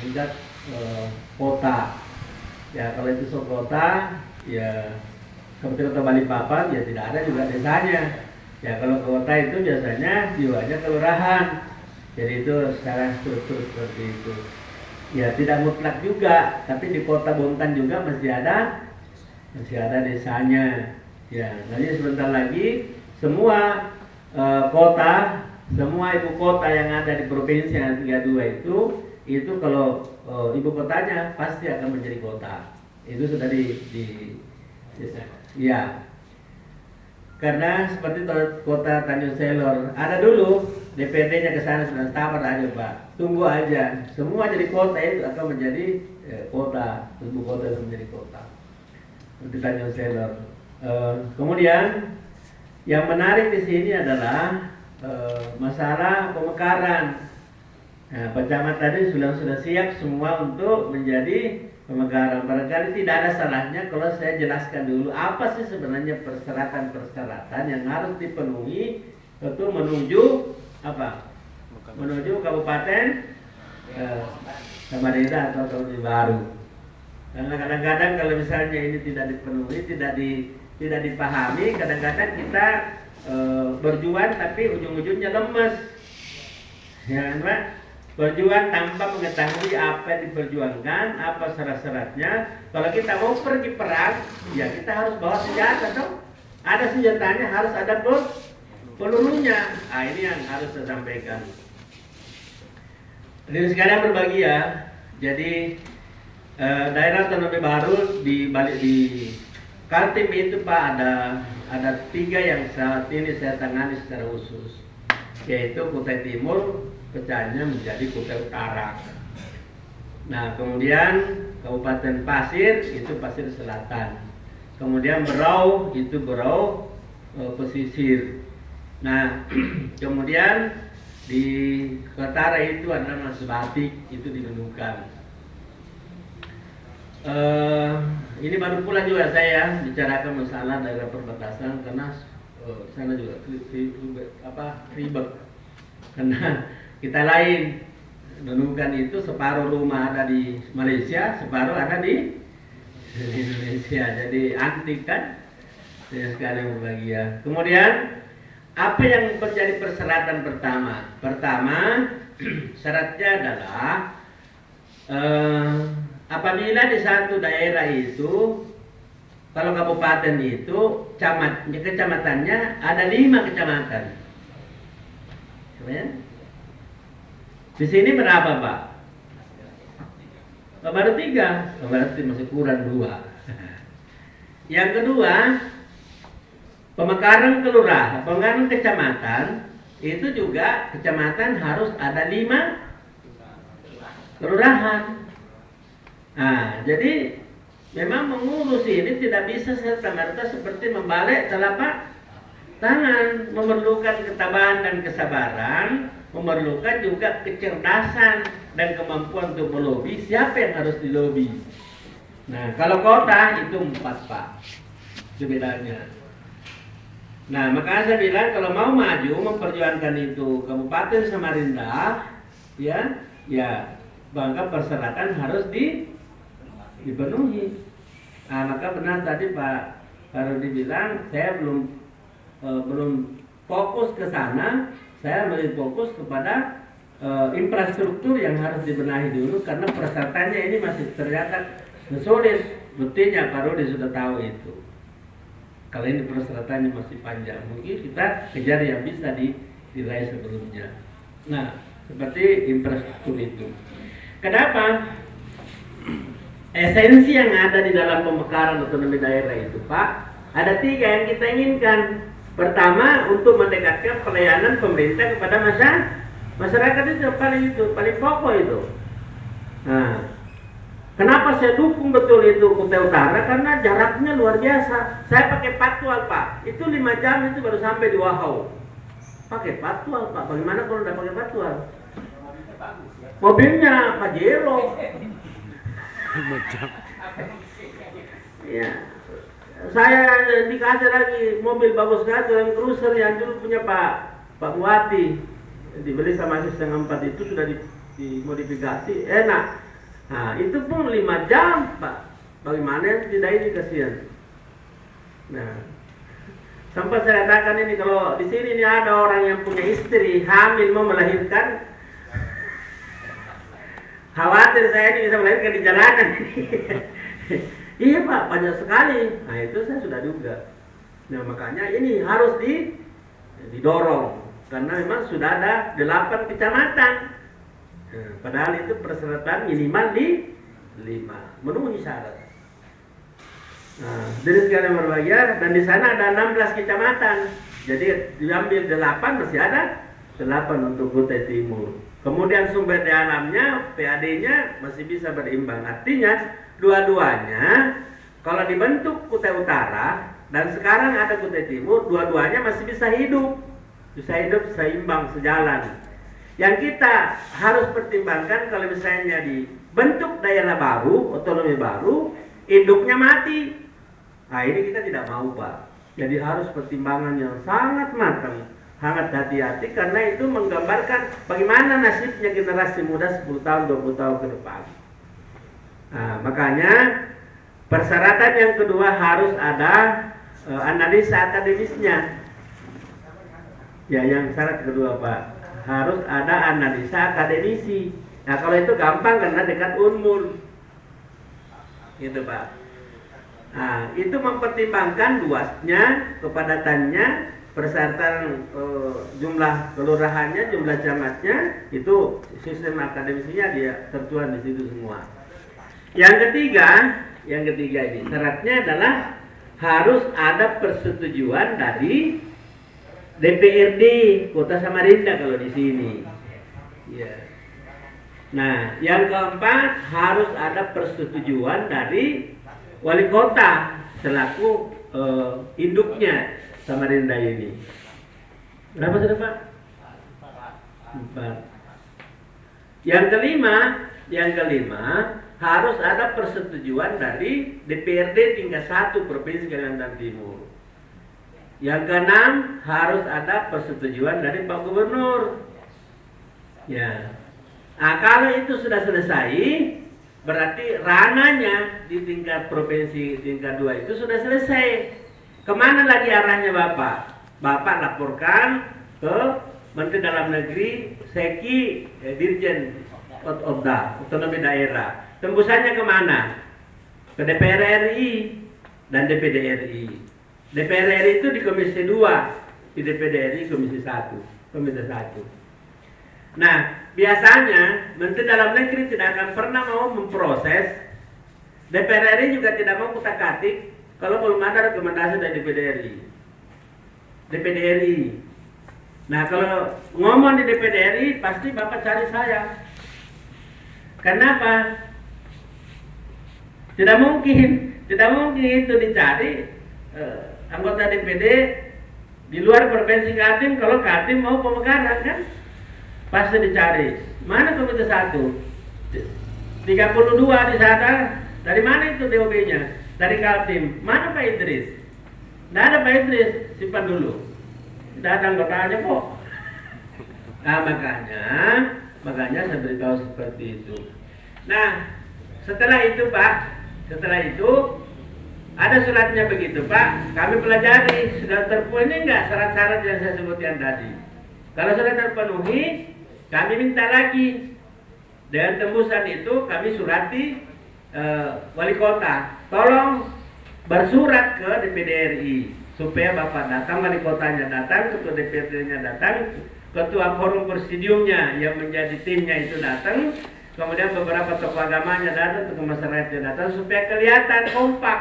tingkat kota. Ya kalau itu kota, ya seperti kota Balikpapan ya tidak ada juga desanya. Ya kalau kota itu biasanya jiwanya kelurahan. Jadi itu secara struktur seperti itu. Ya tidak mutlak juga, tapi di kota Bontan juga masih ada desanya. Ya, nanti sebentar lagi semua kota, semua ibu kota yang ada di provinsi yang 32 itu kalau ibu kotanya pasti akan menjadi kota. Itu sudah ya. Karena seperti kota Tanjung Selor, ada dulu DPD-nya ke sana sudah tamat aja Pak. Tunggu aja, semua jadi kota itu akan menjadi kota, ibu kota itu menjadi kota. Seperti Tanjung Selor. Kemudian yang menarik di sini adalah masalah pemekaran. Nah, Pak Camat tadi sudah siap semua untuk menjadi pemekaran. Barangkali tidak ada salahnya kalau saya jelaskan dulu apa sih sebenarnya persyaratan yang harus dipenuhi untuk menuju apa? Menuju Kabupaten Samarinda atau Tahun Baru. Karena kadang-kadang kalau misalnya ini tidak dipenuhi, tidak dipahami, kadang-kadang kita berjuang tapi ujung-ujungnya lemes. Ya kan Pak? Berjuang tanpa mengetahui apa yang diperjuangkan, apa syarat-syaratnya. Kalau kita mau pergi perang, ya kita harus bawa senjata dong. Ada senjatanya, harus ada pelurunya. Nah, ini yang harus saya sampaikan. Jadi sekalian berbagi ya. Jadi daerah otonomi baru di Kaltim itu Pak ada 3 yang saat ini saya tangani secara khusus, yaitu Kutai Timur pecahnya menjadi Kutai Utara. Nah, kemudian Kabupaten Pasir itu Pasir Selatan. Kemudian Berau itu Berau pesisir. Nah, kemudian di utara itu adalah Mas Batik itu di Nunukan. Ini baru pulang juga saya bicarakan masalah daerah perbatasan karena sana juga ribet karena kita lain. Nunukan itu separuh rumah ada di Malaysia, separuh ada di Indonesia. Jadi antik kan? Saya sekali berbagi ya. Kemudian apa yang menjadi persyaratan pertama? Pertama, syaratnya adalah apabila di satu daerah itu, kalau kabupaten itu kecamatannya ada 5 kecamatan. Kemudian di sini berapa Pak? Baru 3, berarti masih kurang 2. Yang kedua, pemekaran kelurahan, pemekaran kecamatan itu juga kecamatan harus ada 5 kelurahan. Nah, jadi memang mengurus ini tidak bisa serta-merta seperti membalik telapak tangan, memerlukan ketabahan dan kesabaran, memerlukan juga kecerdasan dan kemampuan untuk melobi. Siapa yang harus dilobi? Nah, kalau kota itu 4 Pak, itu bedanya. Nah, makanya saya bilang kalau mau maju memperjuangkan itu Kabupaten Samarinda, ya, maka persyaratan harus dipenuhi. Nah, maka benar tadi Pak Rudi bilang saya belum fokus ke sana, saya lebih fokus kepada infrastruktur yang harus dibenahi dulu karena persyaratannya ini masih ternyata sulit. Buktinya Pak Rudi sudah tahu itu. Kalau ini persyaratannya masih panjang, mungkin kita kejar yang bisa diraih sebelumnya. Nah, seperti infrastruktur itu. Kenapa? Esensi yang ada di dalam pemekaran otonomi daerah itu Pak, ada 3 yang kita inginkan. Pertama, untuk mendekatkan pelayanan pemerintah kepada masyarakat itu paling pokok itu. Nah, kenapa saya dukung betul itu Kutai Utara? Karena jaraknya luar biasa. Saya pakai patwal Pak, itu 5 jam itu baru sampai di Wahau. Pakai patwal Pak, bagaimana kalau udah pakai patwal? Mobilnya Pajero. 5 jam. Ya. Saya dikasih lagi mobil bagus sekali, Land Cruiser yang dulu punya Pak Buati, dibeli sama Sis yang 4 itu sudah dimodifikasi, enak. Nah, itu pun 5 jam, Pak. Bagaimana yang tidak ini kasihan. Nah, sempat saya katakan ini kalau di sini ini ada orang yang punya istri hamil mau melahirkan, khawatir saya ini bisa melahirkan di jalanan. Iya Pak, banyak sekali. Nah itu saya sudah duga. Nah makanya ini harus didorong karena memang sudah ada 8 kecamatan. Nah, padahal itu persyaratan minimal di 5 memenuhi syarat. Nah, dari sekalian berbahagia dan di sana ada 16 kecamatan. Jadi diambil 8 masih ada 8 untuk Kutai Timur. Kemudian sumber daya alamnya, PAD-nya masih bisa berimbang. Artinya dua-duanya kalau dibentuk Kutai Utara dan sekarang ada Kutai Timur, dua-duanya masih bisa hidup, seimbang, sejalan. Yang kita harus pertimbangkan kalau misalnya dibentuk daerah baru, otonomi baru, induknya mati. Nah ini kita tidak mau Pak. Jadi harus pertimbangan yang sangat matang, sangat hati-hati karena itu menggambarkan bagaimana nasibnya generasi muda 10 tahun, 20 tahun ke depan. Nah, makanya persyaratan yang kedua harus ada analisa akademisnya. Ya, yang syarat kedua Pak, harus ada analisa akademisi. Nah, kalau itu gampang karena dekat Unmul. Gitu Pak. Nah, itu mempertimbangkan luasnya, kepadatannya, persyaratan jumlah kelurahannya, jumlah camatnya, itu sistem akademisinya dia tertuang di situ semua. Yang ketiga ini syaratnya adalah harus ada persetujuan dari DPRD Kota Samarinda kalau di sini. Ya. Nah, yang keempat harus ada persetujuan dari Wali Kota selaku induknya Samarinda ini. Berapa sudah Pak? 4. Yang kelima harus ada persetujuan dari DPRD tingkat 1 Provinsi Kalimantan Timur. Yang keenam harus ada persetujuan dari Pak Gubernur. Ya. Nah, kalau itu sudah selesai, berarti ranahnya di tingkat provinsi tingkat 2 itu sudah selesai. Kemana lagi arahnya Bapak? Bapak laporkan ke Menteri Dalam Negeri, Seki, Dirjen Otonomi Daerah. Tembusannya kemana? Ke DPR RI dan DPD RI. DPR RI itu di Komisi 2, di DPD RI Komisi 1, Komisi 1. Nah, biasanya Menteri Dalam Negeri tidak akan pernah mau memproses, DPR RI juga tidak mau kutak-katik kalau belum ada rekomendasi dari DPD RI. Nah, kalau ngomong di DPD RI pasti Bapak cari saya. Kenapa? Tidak mungkin itu dicari anggota DPD di luar provinsi Kaltim kalau Kaltim mau pemekaran kan? Pasti dicari. Mana Komite 1? 32 di sana. Dari mana itu DOB-nya? Dari Kaltim. Mana Pak Idris? Tidak ada Pak Idris. Simpan dulu. Tidak ada anggotanya kok. Nah makanya saya beritahu seperti itu. Nah setelah itu Pak, ada suratnya begitu Pak. Kami pelajari sudah terpenuhi enggak syarat-syarat yang saya sebutkan tadi. Kalau sudah terpenuhi, kami minta lagi. Dengan tembusan itu kami surati Wali Kota, tolong bersurat ke DPD RI supaya Bapak datang, Wali Kotanya datang, Ketua DPRD-nya datang, Ketua Forum Presidiumnya yang menjadi timnya itu datang, kemudian beberapa tokoh agamanya datang, tokoh masyarakatnya datang supaya kelihatan kompak.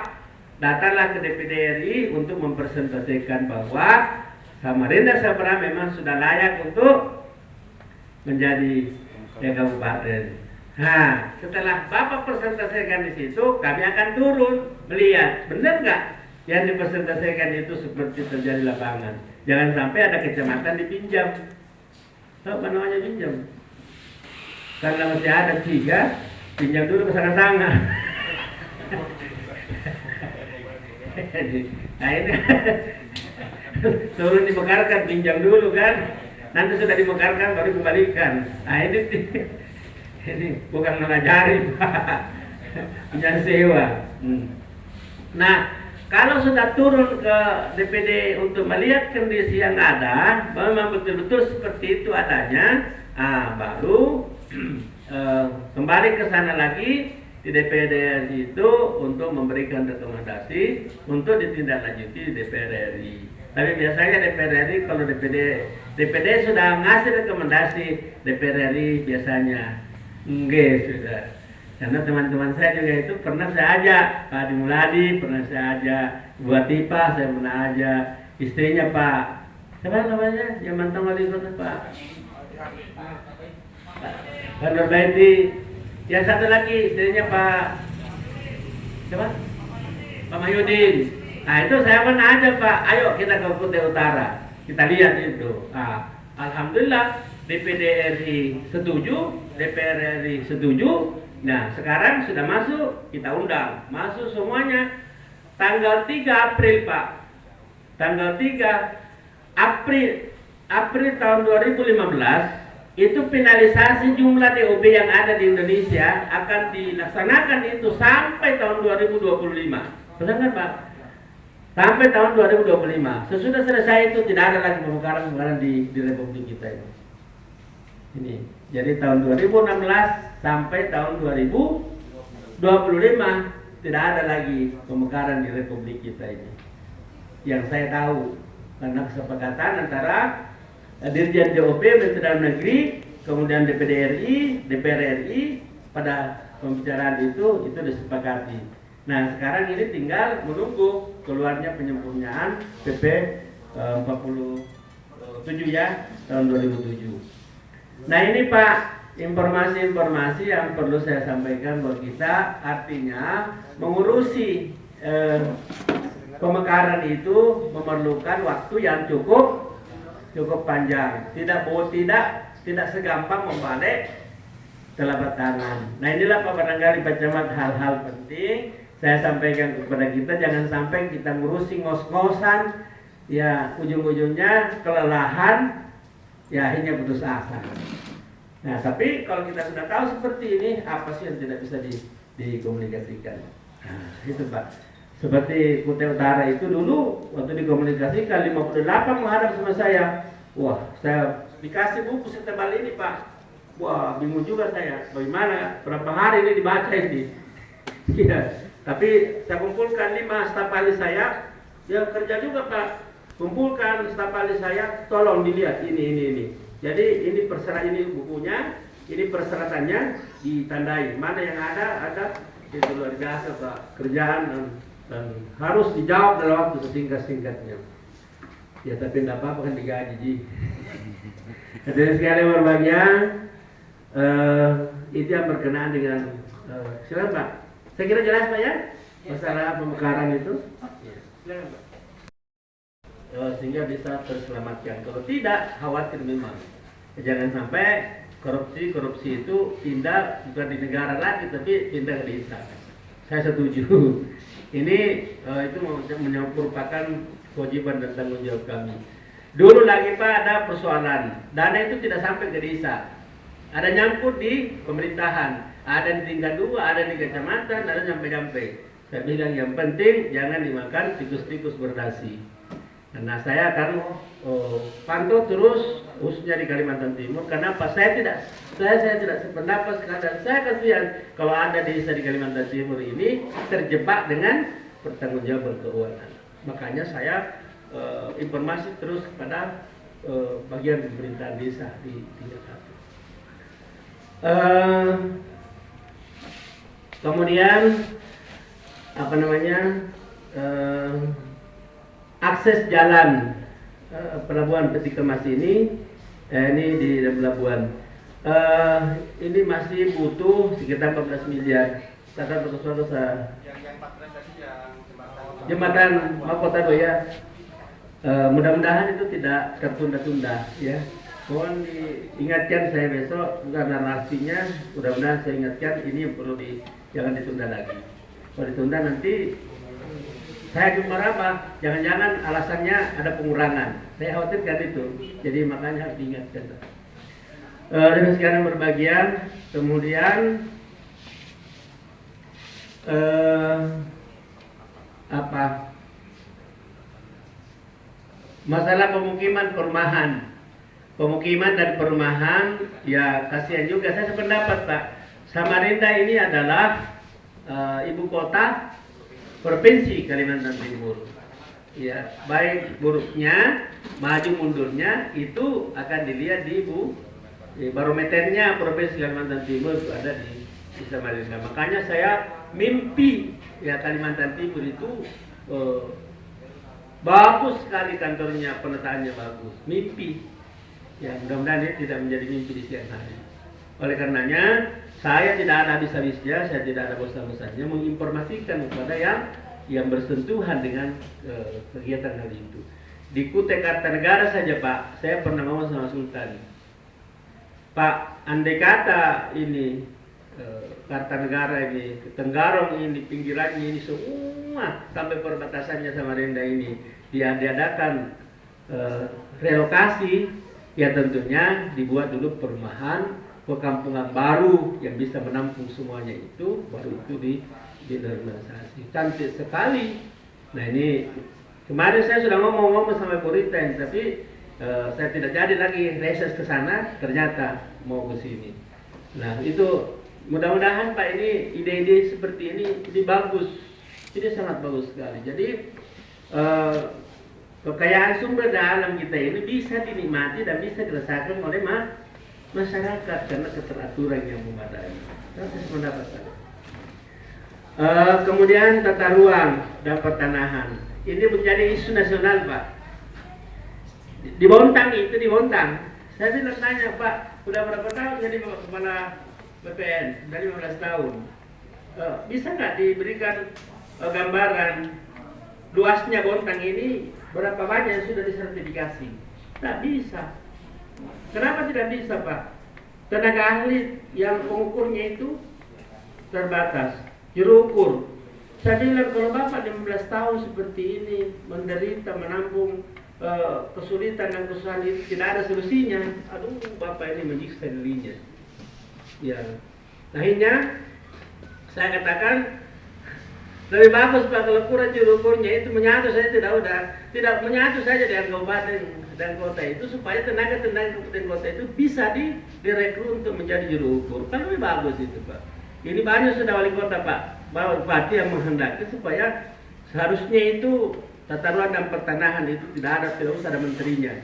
Datanglah ke DPD RI untuk mempresentasikan bahwa Samarinda Sabra memang sudah layak untuk menjadi kabupaten. Nah, setelah Bapak presentasikan di situ, kami akan turun melihat benar nggak yang dipresentasikan itu seperti terjadi lapangan. Jangan sampai ada kecamatan dipinjam. Tahu apa namanya pinjam? Karena masih ada 3, pinjam dulu ke sana-sana. Nah ini turun dimekarkan, pinjam dulu kan. Nanti sudah dimekarkan baru kembalikan. Nah ini Ini bukan mengajari, Pak. Punya sewa. Nah, kalau sudah turun ke DPD untuk melihat kondisi yang ada, memang betul-betul seperti itu adanya, baru kembali ke sana lagi di DPD RI itu untuk memberikan rekomendasi untuk ditindaklanjuti di DPR RI. Tapi biasanya DPR RI kalau DPD sudah ngasih rekomendasi, DPR RI biasanya enggak sudah. Karena teman-teman saya juga itu pernah saya ajak, Pak Adi Muladi pernah saya ajak, Bu Atipa saya pernah ajak, istrinya Pak, siapa namanya yang mantan wali kota Pak Nur Baiti, yang satu lagi istrinya Pak siapa? Pak Mahyudin. Nah itu saya pernah ajak Pak, ayo kita ke Kutai Utara, kita lihat itu. Alhamdulillah DPD RI setuju, DPR RI setuju. Nah sekarang sudah masuk, kita undang, masuk semuanya tanggal 3 April Pak, tanggal 3 April tahun 2015 itu finalisasi jumlah DOB yang ada di Indonesia akan dilaksanakan itu sampai tahun 2025. Benar kan Pak? Sampai tahun 2025. Sesudah selesai itu tidak ada lagi pemekaran di Republik kita ini. Ini. Jadi tahun 2016 sampai tahun 2025 tidak ada lagi pemekaran di Republik kita ini. Yang saya tahu karena kesepakatan antara Dirjen DOP Menteri Dalam Negeri, kemudian DPD RI, DPR RI pada pembicaraan itu disepakati. Nah sekarang ini tinggal menunggu keluarnya penyempurnaan PP 47 ya tahun 2007. Nah ini Pak, informasi-informasi yang perlu saya sampaikan buat kita, artinya mengurusi pemekaran itu memerlukan waktu yang cukup panjang. Tidak segampang membalik telapak tangan. Nah inilah Pak barangkali Pak Camat hal-hal penting saya sampaikan kepada kita, jangan sampai kita ngurusi ngos-ngosan, ya ujung-ujungnya kelelahan, ya akhirnya putus asa. Nah tapi kalau kita sudah tahu seperti ini, apa sih yang tidak bisa dikomunikasikan? Nah itu Pak. Seperti Kutai Utara itu dulu waktu dikomunikasikan 58 menghadap sama saya. Wah, saya dikasih buku setebal ini Pak. Wah, bingung juga saya. Bagaimana? Berapa hari ini dibaca ini? Iya. Tapi saya kumpulkan 5 staf ahli saya. Ya kerja juga Pak. Kumpulkan staf ahli saya. Tolong dilihat ini. Jadi ini persyaratan, ini bukunya. Ini persyaratannya ditandai. Mana yang ada. Itu luar biasa Pak. Kerjaan dan harus dijawab dalam waktu sesingkat-singkatnya. Ya tapi tidak apa-apa kan digaji Ji. Hadirin sekalian berbahagia, itu yang berkenaan dengan silakan Pak. Saya kira jelas Pak ya masalah pemekaran itu. Silakan Pak. Sehingga bisa terselamatkan. Kalau tidak khawatir memang. Jangan sampai korupsi itu pindah bukan di negara lagi tapi pindah ke desa. Saya setuju. Ini itu merupakan kewajiban dan tanggung jawab kami. Dulu lagi Pak ada persoalan, dana itu tidak sampai ke desa, ada nyangkut di pemerintahan, ada di tingkat 2, ada di kecamatan, ada sampai-sampai. Saya bilang yang penting jangan dimakan tikus-tikus berdasi. Karena saya akan pantau terus khususnya di Kalimantan Timur. Kenapa? Saya tidak sependapat dan saya kasihan kalau ada desa di Kalimantan Timur ini terjebak dengan pertanggungjawaban keuangan. Makanya saya informasi terus kepada bagian pemerintahan desa di tingkat 1. Kemudian apa namanya? Akses jalan pelabuhan Peti Kemas ini di pelabuhan ini masih butuh sekitar 14 miliar. Kata Profesor jembatan Mahkota Doya, mudah-mudahan itu tidak tertunda-tunda ya. Mohon diingatkan saya besok karena narasinya, mudah-mudahan saya ingatkan ini yang perlu jangan ditunda lagi. Kalau ditunda nanti saya cuma apa? Jangan-jangan alasannya ada pengurangan. Saya khawatirkan itu. Jadi makanya harus diingatkan. Dengan sekarang berbagian, kemudian apa? Masalah pemukiman pemukiman dan perumahan, ya kasihan juga. Saya sependapat Pak, Samarinda ini adalah ibu kota provinsi Kalimantan Timur. Ya, baik buruknya, maju mundurnya itu akan dilihat di barometernya provinsi Kalimantan Timur itu ada di Samarinda. Makanya saya mimpi ya Kalimantan Timur itu bagus sekali kantornya, penetaannya bagus. Mimpi. Ya, mudah-mudahan ini tidak menjadi mimpi di siang hari. Oleh karenanya, saya tidak ada habis-habisnya, saya tidak ada bosan-bosannya menginformasikan kepada yang bersentuhan dengan kegiatan hari itu. Di Kutai Kartanegara saja Pak, saya pernah ngomong sama Sultan. Pak, andai kata ini Kartanegara ini, Tenggarong ini, pinggirannya ini semua sampai perbatasannya Samarinda ini diadakan relokasi, ya tentunya dibuat dulu perumahan, perkampungan baru yang bisa menampung semuanya itu, baru itu dinormalisasi. Cantik sekali. Nah ini kemarin saya sudah ngomong sama Bu Rita, tapi saya tidak jadi lagi reses ke sana, ternyata mau ke sini. Nah itu mudah-mudahan Pak ini ide-ide seperti ini bagus, ini sangat bagus sekali. Jadi kekayaan sumber daya alam kita ini bisa dinikmati dan bisa dirasakan oleh masyarakat karena keteraturan yang memadai. Saya sependapat saya. Kemudian tata ruang dan pertanahan ini menjadi isu nasional Pak. Di Bontang itu di Bontang, saya bilang tanya Pak, udah berapa tahun jadi kepala BPN? Dari 15 tahun. Bisa nggak diberikan gambaran luasnya Bontang ini berapa banyak yang sudah disertifikasi? Tak bisa. Kenapa tidak bisa Pak? Tenaga ahli yang pengukurnya itu terbatas. Juru ukur. Saya bilang kalau Bapak 15 tahun seperti ini menderita menampung kesulitan dan kesusahan itu tidak ada solusinya. Aduh, Bapak ini menyiksa dirinya. Ya, akhirnya saya katakan lebih bagus Pak kalau kurang juru ukurnya itu menyatu saja tidak menyatu saja dengan kabupaten dan kota itu supaya tenaga kabupaten kota itu bisa direkrut untuk menjadi juru ukur. Kan lebih bagus itu Pak. Ini banyak sudah wali kota Pak, bupati yang menghendaki supaya seharusnya itu tata ruang dan pertanahan itu tidak usah ada menterinya.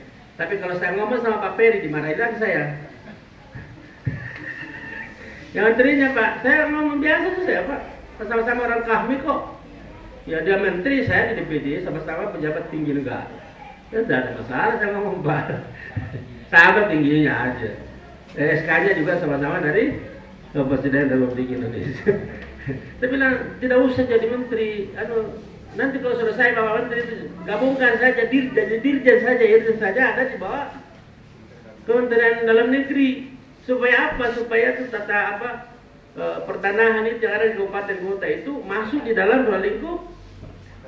Tapi kalau saya ngomong sama Pak Peri dimarahin lagi saya. Yang menterinya Pak, saya ngomong biasa saja Pak. Sama-sama orang kami kok. Ya dia menteri, saya di DPD sama-sama pejabat tinggi negara. Ya tidak ada masalah saya ngomong Pak. Sama tingginya aja. SK-nya juga sama-sama dari Presiden Republik Indonesia. Saya bilang tidak usah jadi menteri. Nanti kalau selesai Bapak Menteri itu gabungkan saja dirjen saja ada di bawah Kementerian Dalam Negeri. Supaya apa? Supaya itu pertanahan itu yang ada di kabupaten kota itu masuk di dalam ruang lingkup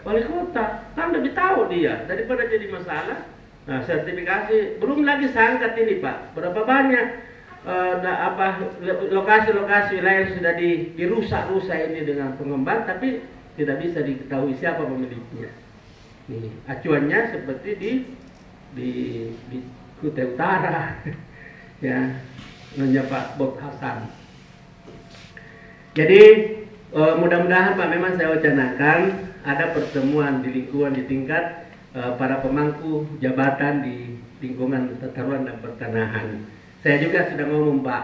wali kota. Kan lebih tahu dia daripada jadi masalah. Nah, sertifikasi belum lagi saya angkat ini Pak. Berapa banyak lokasi-lokasi wilayah yang sudah dirusak-rusak ini dengan pengembang, tapi tidak bisa diketahui siapa pemiliknya. Nih, acuannya seperti di Kutai Utara, ya, namanya Pak Bob Hasan. Jadi mudah-mudahan Pak memang saya wacanakan ada pertemuan di lingkungan di tingkat para pemangku jabatan di lingkungan tata ruang dan pertanahan. Saya juga sudah ngomong Pak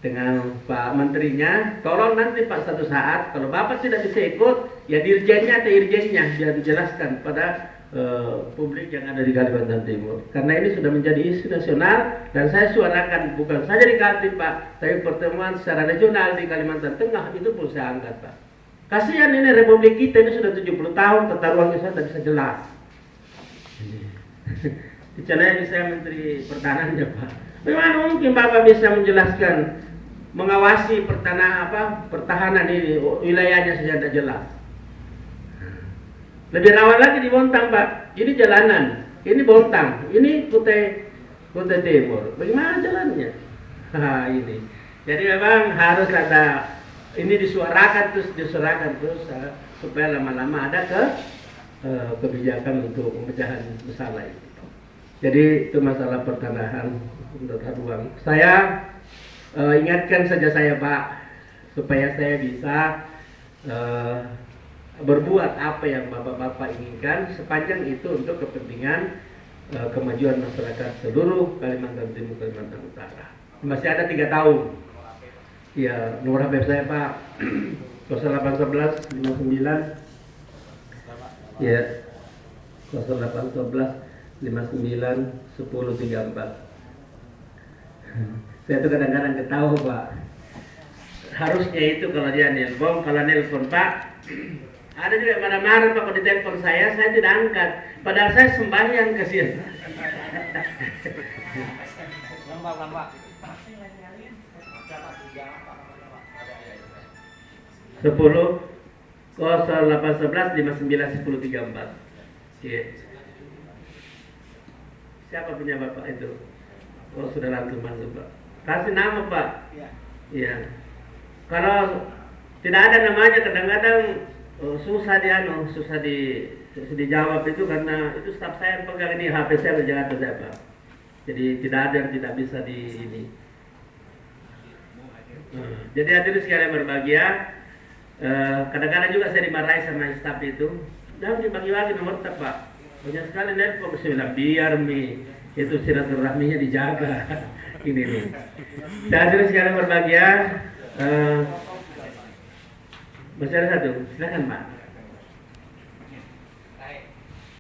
dengan Pak Menterinya, tolong nanti Pak satu saat kalau Bapak tidak bisa ikut, ya dirjennya atau irjennya biar dijelaskan pada publik yang ada di Kalimantan Timur. Karena ini sudah menjadi isu nasional dan saya suarakan bukan saja di Kaltim Pak, tapi pertemuan secara regional di Kalimantan Tengah itu pun saya angkat Pak. Kasihan ini Republik kita ini sudah 70 tahun tata ruangnya saya tidak bisa jelas. Bicaranya saya Menteri Pertahanannya Pak. Bagaimana mungkin Bapak bisa menjelaskan, mengawasi pertahanan ini, wilayahnya saja tidak jelas. Lebih rawan lagi di Bontang Pak, ini jalanan, ini Bontang, ini Kutai Timur. Bagaimana jalannya? Ini. Jadi memang harus ada ini disuarakan terus supaya lama-lama ada kebijakan untuk pemecahan masalah itu. Jadi itu masalah pertanahan tata ruang. Saya ingatkan saja saya Pak supaya saya bisa berbuat apa yang Bapak-Bapak inginkan sepanjang itu untuk kepentingan kemajuan masyarakat seluruh Kalimantan Timur, Kalimantan Utara. Masih ada 3 tahun. Ya, nomor HP saya Pak 0811 59 ya 0811 59 1034. Saya tuh kadang-kadang ketawa Pak. Harusnya itu kalau dia nelpon Pak, ada juga marah-marah Pak kalau ditelepon saya tidak angkat. Padahal saya sembahyang kasihan. 10 0811 59 1034. Siapa punya Bapak itu? Oh sudah langsung masuk Pak. Kasih nama Pak. Iya. Kalau tidak ada namanya kadang-kadang susah dijawab itu karena itu staf saya yang pegang ini HP saya berjalan ke saya Pak. Jadi tidak ada yang tidak bisa di ini. Jadi hadirin sekalian berbahagia. Kadang-kadang juga saya dimarahi sama staf itu. Jangan dibagi-bagi nomor tak Pak. Banyak sekali nelpon saya bilang biar itu silaturahminya dijaga. Ini nih. Dan hadirin sekalian berbahagia. Masih ada satu, silakan Pak.